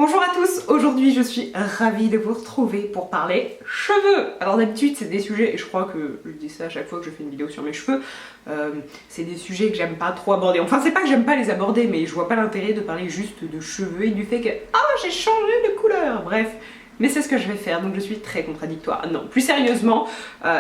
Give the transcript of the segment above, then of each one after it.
Bonjour à tous, aujourd'hui je suis ravie de vous retrouver pour parler cheveux. Alors d'habitude c'est des sujets, et je crois que je dis ça à chaque fois que je fais une vidéo sur mes cheveux, c'est des sujets que j'aime pas trop aborder. Enfin c'est pas que j'aime pas les aborder, mais je vois pas l'intérêt de parler juste de cheveux et du fait que « Ah, j'ai changé de couleur !» Bref. Mais c'est ce que je vais faire, donc je suis très contradictoire. Non, plus sérieusement,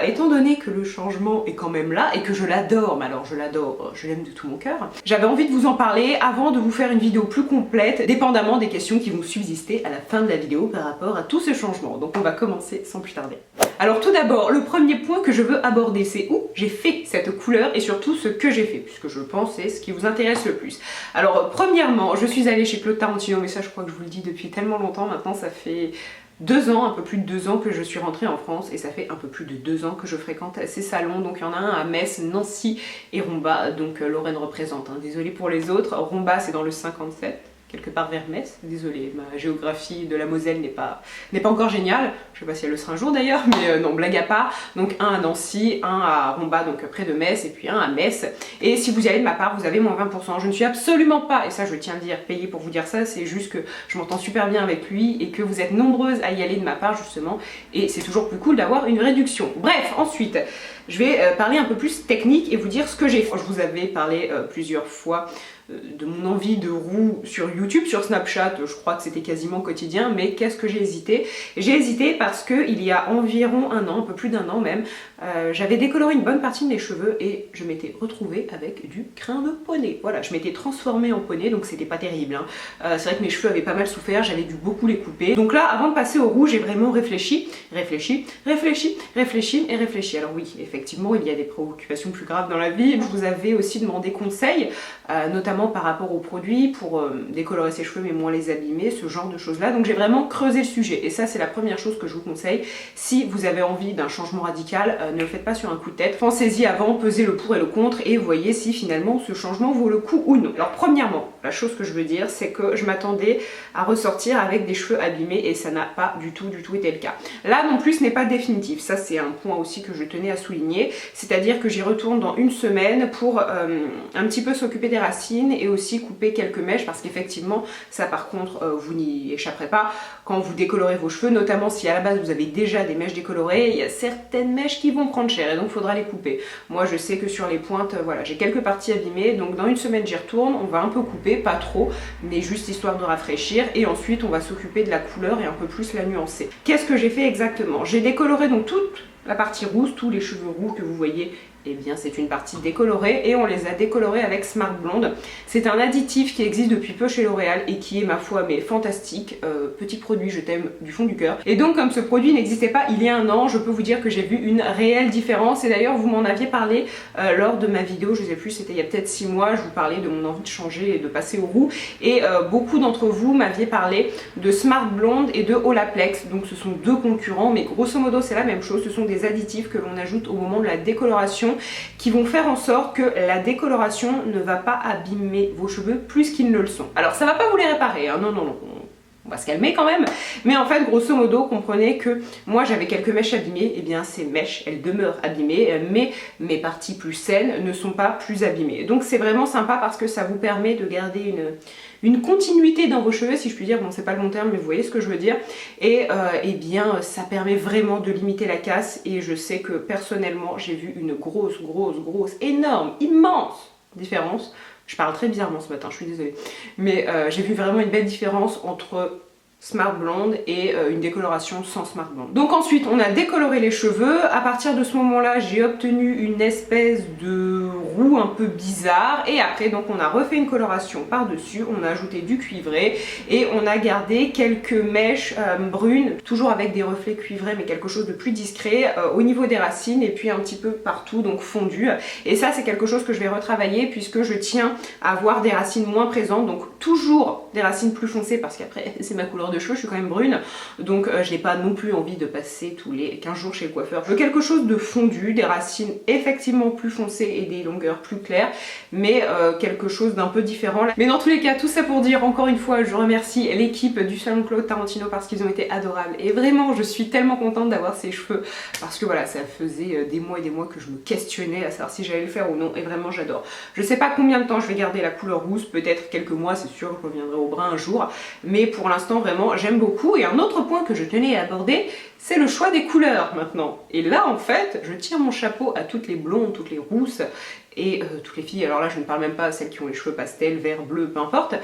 étant donné que le changement est quand même là et que je l'adore, mais alors je l'adore, je l'aime de tout mon cœur, j'avais envie de vous en parler avant de vous faire une vidéo plus complète, dépendamment des questions qui vont subsister à la fin de la vidéo par rapport à tous ces changements. Donc on va commencer sans plus tarder. Alors tout d'abord, le premier point que je veux aborder, c'est où j'ai fait cette couleur et surtout ce que j'ai fait, puisque je pense c'est ce qui vous intéresse le plus. Alors premièrement, je suis allée chez Claude Tarantino, mais ça je crois que je vous le dis depuis tellement longtemps maintenant, ça fait 2 ans, un peu plus de 2 ans que je suis rentrée en France et ça fait un peu plus de 2 ans que je fréquente ces salons. Donc il y en a un à Metz, Nancy et Romba, donc Lorraine représente, hein. Désolée pour les autres. Romba c'est dans le 57, quelque part vers Metz. Désolée, ma géographie de la Moselle n'est pas encore géniale. Je sais pas si elle le sera un jour d'ailleurs, mais non, blague à part. Donc un à Nancy, un à Romba, donc près de Metz, et puis un à Metz. Et si vous y allez de ma part, vous avez moins 20%. Je ne suis absolument pas, et ça je tiens à le dire, payée pour vous dire ça, c'est juste que je m'entends super bien avec lui et que vous êtes nombreuses à y aller de ma part justement. Et c'est toujours plus cool d'avoir une réduction. Bref, ensuite, je vais parler un peu plus technique et vous dire ce que j'ai fait. Je vous avais parlé plusieurs fois de mon envie de roux sur YouTube, sur Snapchat, je crois que c'était quasiment quotidien, mais qu'est-ce que j'ai hésité? J'ai hésité parce que il y a environ un an, un peu plus d'un an même, j'avais décoloré une bonne partie de mes cheveux et je m'étais retrouvée avec du crin de poney. Voilà, je m'étais transformée en poney, donc c'était pas terrible, hein. C'est vrai que mes cheveux avaient pas mal souffert, j'avais dû beaucoup les couper. Donc là, avant de passer au roux, j'ai vraiment réfléchi. Alors oui, effectivement, il y a des préoccupations plus graves dans la vie. Je vous avais aussi demandé conseil, notamment par rapport aux produits pour décolorer ses cheveux mais moins les abîmer, ce genre de choses là. Donc j'ai vraiment creusé le sujet et ça c'est la première chose que je vous conseille. Si vous avez envie d'un changement radical, ne le faites pas sur un coup de tête, pensez-y avant, pesez le pour et le contre et voyez si finalement ce changement vaut le coup ou non. Alors premièrement, la chose que je veux dire c'est que je m'attendais à ressortir avec des cheveux abîmés et ça n'a pas du tout été le cas. Là non plus ce n'est pas définitif, ça c'est un point aussi que je tenais à souligner, c'est-à-dire que j'y retourne dans une semaine pour un petit peu s'occuper des racines et aussi couper quelques mèches parce qu'effectivement ça par contre vous n'y échapperez pas quand vous décolorez vos cheveux, notamment si à la base vous avez déjà des mèches décolorées, il y a certaines mèches qui vont prendre cher et donc il faudra les couper. Moi je sais que sur les pointes, voilà, j'ai quelques parties abîmées, donc dans une semaine j'y retourne, on va un peu couper, pas trop, mais juste histoire de rafraîchir et ensuite on va s'occuper de la couleur et un peu plus la nuancer. Qu'est-ce que j'ai fait exactement? J'ai décoloré donc toute la partie rousse, tous les cheveux roux que vous voyez, eh bien c'est une partie décolorée et on les a décolorés avec Smart Blonde. C'est un additif qui existe depuis peu chez L'Oréal et qui est ma foi mais fantastique. Petit produit, je t'aime du fond du cœur. Et donc comme ce produit n'existait pas il y a un an, je peux vous dire que j'ai vu une réelle différence et d'ailleurs vous m'en aviez parlé lors de ma vidéo, je sais plus, c'était il y a peut-être 6 mois, je vous parlais de mon envie de changer et de passer au roux et beaucoup d'entre vous m'aviez parlé de Smart Blonde et de Olaplex. Donc ce sont deux concurrents mais grosso modo c'est la même chose, ce sont des additifs que l'on ajoute au moment de la décoloration qui vont faire en sorte que la décoloration ne va pas abîmer vos cheveux plus qu'ils ne le sont. Alors ça va pas vous les réparer, hein, non, on va se calmer quand même, mais en fait grosso modo comprenez que moi j'avais quelques mèches abîmées, et bien ces mèches elles demeurent abîmées, mais mes parties plus saines ne sont pas plus abîmées. Donc c'est vraiment sympa parce que ça vous permet de garder une continuité dans vos cheveux, si je puis dire, bon c'est pas le bon terme mais vous voyez ce que je veux dire, et eh bien ça permet vraiment de limiter la casse et je sais que personnellement j'ai vu une grosse, énorme, immense différence. Je parle très bizarrement ce matin, je suis désolée, mais j'ai vu vraiment une belle différence entre Smart Blonde et une décoloration sans Smart Blonde. Donc ensuite on a décoloré les cheveux, à partir de ce moment là j'ai obtenu une espèce de roux un peu bizarre et après donc on a refait une coloration par dessus, on a ajouté du cuivré et on a gardé quelques mèches brunes, toujours avec des reflets cuivrés mais quelque chose de plus discret au niveau des racines et puis un petit peu partout, donc fondu, et ça c'est quelque chose que je vais retravailler puisque je tiens à avoir des racines moins présentes, donc toujours des racines plus foncées parce qu'après c'est ma couleur de cheveux, je suis quand même brune, donc je n'ai pas non plus envie de passer tous les 15 jours chez le coiffeur. Je veux quelque chose de fondu, des racines effectivement plus foncées et des longueurs plus claires, mais quelque chose d'un peu différent. Mais dans tous les cas, tout ça pour dire, encore une fois, je remercie l'équipe du salon Claude Tarantino parce qu'ils ont été adorables, et vraiment je suis tellement contente d'avoir ces cheveux, parce que voilà, ça faisait des mois et des mois que je me questionnais à savoir si j'allais le faire ou non, et vraiment j'adore. Je sais pas combien de temps je vais garder la couleur rousse, peut-être quelques mois, c'est sûr, je reviendrai au brun un jour, mais pour l'instant vraiment j'aime beaucoup. Et un autre point que je tenais à aborder, c'est le choix des couleurs maintenant. Et là en fait, je tire mon chapeau à toutes les blondes, toutes les rousses, et toutes les filles, alors là je ne parle même pas à celles qui ont les cheveux pastel, vert, bleu, peu importe,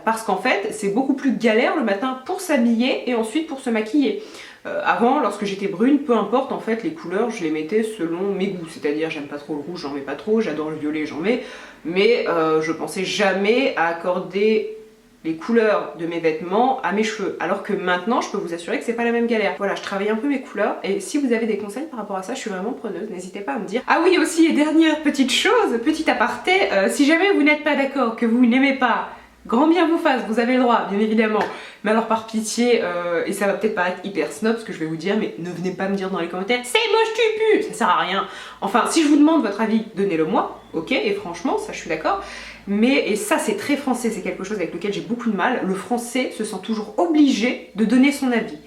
parce qu'en fait c'est beaucoup plus galère le matin pour s'habiller et ensuite pour se maquiller. Avant, lorsque j'étais brune, peu importe en fait les couleurs, je les mettais selon mes goûts, c'est-à-dire j'aime pas trop le rouge, j'en mets pas trop, j'adore le violet, j'en mets, mais je pensais jamais à accorder les couleurs de mes vêtements à mes cheveux, alors que maintenant je peux vous assurer que c'est pas la même galère. Voilà, je travaille un peu mes couleurs, et si vous avez des conseils par rapport à ça, je suis vraiment preneuse, n'hésitez pas à me dire. Ah oui, aussi, et dernière petite chose, petit aparté, si jamais vous n'êtes pas d'accord, que vous n'aimez pas, grand bien vous fasse, vous avez le droit, bien évidemment. Mais alors par pitié, et ça va peut-être paraître hyper snob ce que je vais vous dire, mais ne venez pas me dire dans les commentaires « c'est moche tu pues !» Ça sert à rien. Enfin, si je vous demande votre avis, donnez-le moi, ok, et franchement, ça je suis d'accord. Mais, et ça c'est très français, c'est quelque chose avec lequel j'ai beaucoup de mal, le français se sent toujours obligé de donner son avis.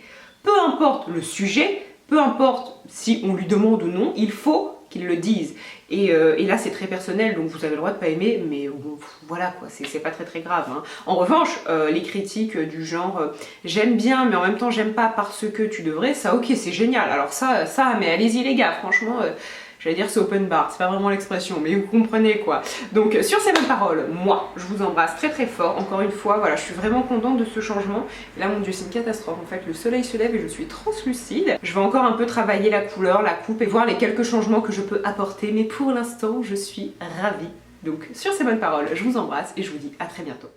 Peu importe le sujet, peu importe si on lui demande ou non, il faut qu'il le dise. Et là c'est très personnel, donc vous avez le droit de pas aimer, mais bon, voilà quoi, c'est pas très grave, hein. En revanche, les critiques du genre j'aime bien mais en même temps j'aime pas parce que tu devrais, ça ok, c'est génial. Alors ça mais allez-y les gars, franchement, j'allais dire c'est open bar, c'est pas vraiment l'expression, mais vous comprenez quoi. Donc sur ces bonnes paroles, moi je vous embrasse très fort, encore une fois, voilà, je suis vraiment contente de ce changement. Là mon dieu, c'est une catastrophe, en fait le soleil se lève et je suis translucide. Je vais encore un peu travailler la couleur, la coupe et voir les quelques changements que je peux apporter, mais pour l'instant je suis ravie. Donc sur ces bonnes paroles, je vous embrasse et je vous dis à très bientôt.